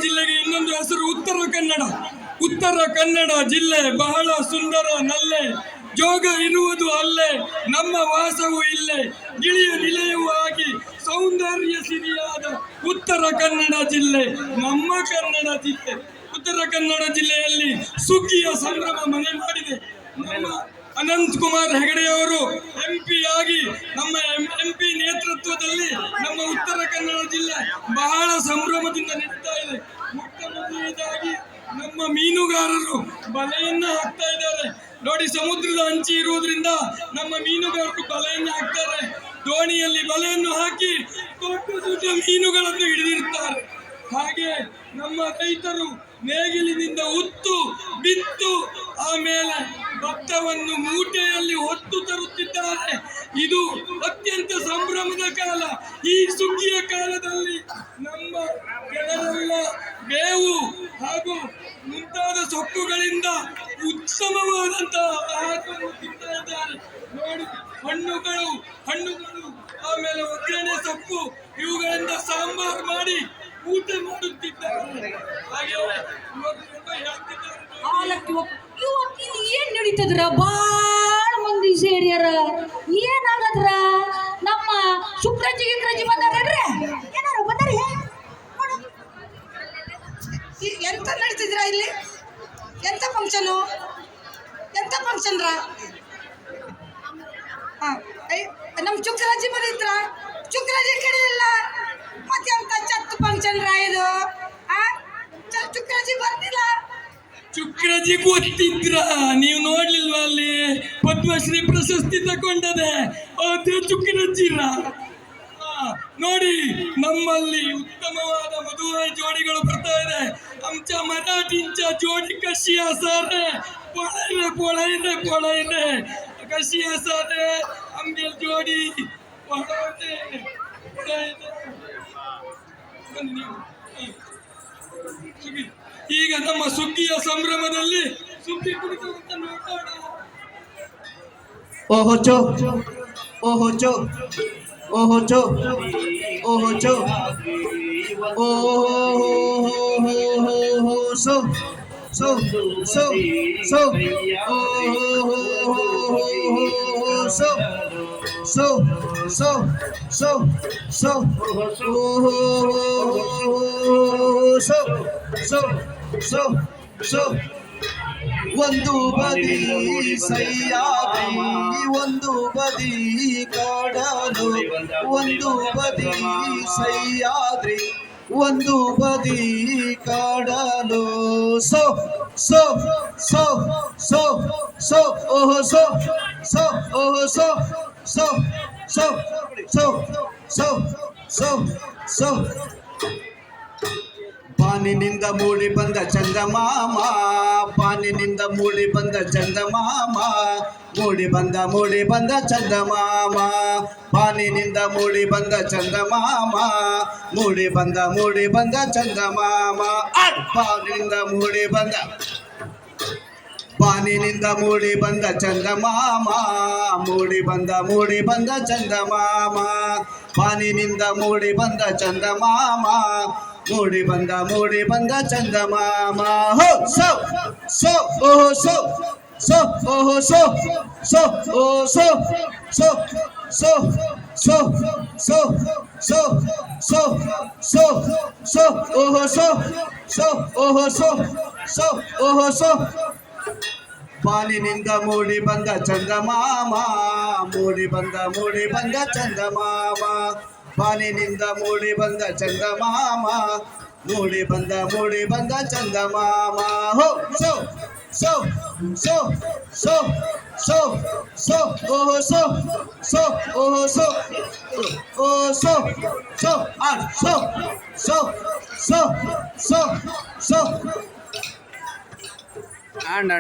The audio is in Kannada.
ಜಿಲ್ಲೆಗೆ ಇನ್ನೊಂದು ಹೆಸರು ಉತ್ತರ ಕನ್ನಡ. ಉತ್ತರ ಕನ್ನಡ ಜಿಲ್ಲೆ ಬಹಳ ಸುಂದರ ನಲ್ಲೆ, ಜೋಗ ಇರುವುದು ಅಲ್ಲೇ, ನಮ್ಮ ವಾಸವು ಇಲ್ಲೇ, ಗಿಳಿಯ ನಿಲಯವೂ ಆಗಿ ಸೌಂದರ್ಯ ಸಿರಿಯಾದ ಉತ್ತರ ಕನ್ನಡ ಜಿಲ್ಲೆ ನಮ್ಮ ಕನ್ನಡ ಜಿಲ್ಲೆ. ಉತ್ತರ ಕನ್ನಡ ಜಿಲ್ಲೆಯಲ್ಲಿ ಸುಗ್ಗಿಯ ಸಂಭ್ರಮ ಮನೆ ಮಾಡಿದೆ. ನಮ್ಮ ಅನಂತ್ ಕುಮಾರ್ ಹೆಗಡೆಯವರು MP ಆಗಿ ನಮ್ಮ MP ನೇತೃತ್ವದಲ್ಲಿ ನಮ್ಮ ಉತ್ತರ ಕನ್ನಡ ಜಿಲ್ಲೆ ಬಹಳ ಸಂಭ್ರಮದಿಂದ ನಡೀತಾ ಇದೆ. ಮೊಟ್ಟ ಮೊದಲನೇದಾಗಿ ನಮ್ಮ ಮೀನುಗಾರರು ಬಲೆಯನ್ನ ಹಾಕ್ತಾ ಇದ್ದಾರೆ ನೋಡಿ. ಸಮುದ್ರದ ಅಂಚಿ ಇರುವುದರಿಂದ ನಮ್ಮ ಮೀನುಗಾರರು ಬಲೆಯನ್ನು ಹಾಕ್ತಾರೆ. ದೋಣಿಯಲ್ಲಿ ಬಲೆಯನ್ನು ಹಾಕಿ ದೊಡ್ಡ ದೊಡ್ಡ ಮೀನುಗಳನ್ನು ಹಿಡಿದಿರ್ತಾರೆ. ಹಾಗೆ ನಮ್ಮ ರೈತರು ನೇಗಿಲಿನಿಂದ ಉತ್ತು ಬಿತ್ತು ಆಮೇಲೆ ಭತ್ತವನ್ನು ಮೂಟೆಯಲ್ಲಿ ಹೊತ್ತು ತರುತ್ತಿದ್ದಾರೆ. ಇದು ಅತ್ಯಂತ ಸಂಭ್ರಮದ ಕಾಲ. ಈ ಸುಗ್ಗಿಯ ಕಾಲದಲ್ಲಿ ನಮ್ಮ ಜನರೆಲ್ಲ ಬೇವು ಹಾಗೂ ಮುಂತಾದ ಸೊಪ್ಪುಗಳಿಂದ ಉತ್ತಮವಾದಂತಹ ಆಹಾರವನ್ನು ತಿಂತಾ ಇದ್ದಾರೆ ನೋಡಿ. ಹಣ್ಣುಗಳು ಆಮೇಲೆ ಒಗ್ಗರಣೆ ಸೊಪ್ಪು ಇವುಗಳಿಂದ ಸಾಂಬಾರು ಮಾಡಿ ಊಟ ಮಾಡುತ್ತಿದ್ದಾರೆ. ಹಾಗೆ ಇಲ್ಲಿ ಏನ್ ನಡೀತದ್ರ? ಬಾಳ ಮಂದಿ ಸೇರ್ಯಾರ. ಏನಾಗದ್ರ? ನಮ್ಮ ಶುಕ್ರಜಿ ಬಂದಾರ್ರಿ. ಏನಾರ ಬಂದಾರಿ? ಎಂತ ನಡೀತಿದ್ರ ಇಲ್ಲಿ? ಎಂತ ಫಂಕ್ಷನ್ ನಮ್ಮ ಶುಕ್ರಾಜಿ ಬಂದಿದ್ರ? ಶುಕ್ರಾಜಿ ಕಡೆಯಲ್ಲ ಮತ್ತೆ ಅಂತ ಚತ್ತು ಫಂಕ್ಷನ್ ಇದು. ಶುಕ್ರಾಜಿ ಬರ್ತಿಲ್ಲ. ಶುಕ್ರಜಿ ಗೊತ್ತಿದ್ರ? ನೀವು ನೋಡ್ಲಿಲ್ವ? ಅಲ್ಲಿ ಪದ್ಮಶ್ರೀ ಪ್ರಶಸ್ತಿ ತಗೊಂಡದೆ ಅದೇ ಶುಕ್ರಜಿರ. ನೋಡಿ, ನಮ್ಮಲ್ಲಿ ಉತ್ತಮವಾದ ಮದುವೆ ಜೋಡಿಗಳು ಬರ್ತಾ ಇದೆ. आमच्या मराठींच्या जोडी कशी असा रे? पोळाय रे कशी असा रे? आमची जोडी ಈಗ ನಮ್ಮ ಸುಗ್ಗಿಯ ಸಂಭ್ರಮದಲ್ಲಿ ಸುಗ್ಗಿ ಕುಡಿತ ನೋಡೋಣ. ಓಹೋ ಚೋ ಓಹೋ ಚೋ ಓಹೋ ಚೋ ಓಹೋ ಚೋ ಓಹೋ so so so so oh so so so so so oh so so so so ಒಂದು ಬದಿ ಸಹ್ಯಾದ್ರಿ, ಒಂದು ಬದಿ ಕಾಡಲು, ಒಂದು ಬದಿ ಸಹ್ಯಾದ್ರಿ, ಒಂದು ಬದಿ ಕಾಡಲು. ಸೋ ಸೋ ಸೋ ಸೋ ಸೋ ಓಹೋ ಸೋ ಸೋ ಓಹೋ ಸೋ ಸೋ ಸೋ ಸೋ ಸೋ ಸೋ ಸೋ ಪಾನಿನಿಂದ ಮೂಡಿ ಬಂದ ಚಂದಮಾಮ, ಪಾನಿನಿಂದ ಮೂಡಿ ಬಂದ ಚಂದಮಾಮ, ಮೂಡಿ ಬಂದ ಚಂದಮಾಮ, ಪಾನಿನಿಂದ ಮೂಡಿ ಬಂದ ಚಂದಮಾಮ, ಮೂಡಿ ಬಂದ ಚಂದಮಾಮ, ಪಾನಿನಿಂದ ಮೂಡಿ ಬಂದ ಚಂದಮಾಮ, ಮೂಡಿ ಬಂದ ಚಂದಮಾಮ, ಪಾನಿನಿಂದ ಮೂಡಿ ಬಂದ ಚಂದಮಾಮ, ಮೂಡಿ ಬಂದ ಚಂದಮಾಮ. ಹೋ ಸೋ ಸೋ ಓಹೋ ಸೋ ಸೋ ಓಹೋ ಸೋ ಸೋ ಓ ಸೋ ಸೋ ಸೋ ಸೋ ಸೋ ಸೋ ಸೋ ಸೋ ಸೋ ಓಹೋ ಸೋ ಸೋ ಓಹೋ ಸೋ ಸೋ ಓಹೋ ಸೋ ಪಾನಿನಿಂದ ಮೂಡಿ ಬಂದ ಚಂದಮಾಮ, ಮೂಡಿ ಬಂದ ಚಂದಮಾಮ, ಪಾನಿನಿಂದ ಮೂಡಿ ಬಂದ ಚಂದಮಾಮ, ಮೂಡಿ ಬಂದ ಚಂದಮಾಮ. ಹೋ ಸೋ ಸೋ ಸೋ ಸೋ ಸೋ ಸೋ ಓಹೋ ಸೋ ಸೋ ಓಹೋ ಸೋ ಓ ಸೋ ಸೋ ಆರ್ ಸೋ ಸೋ ಸೋ ಸೋ ಸೋ and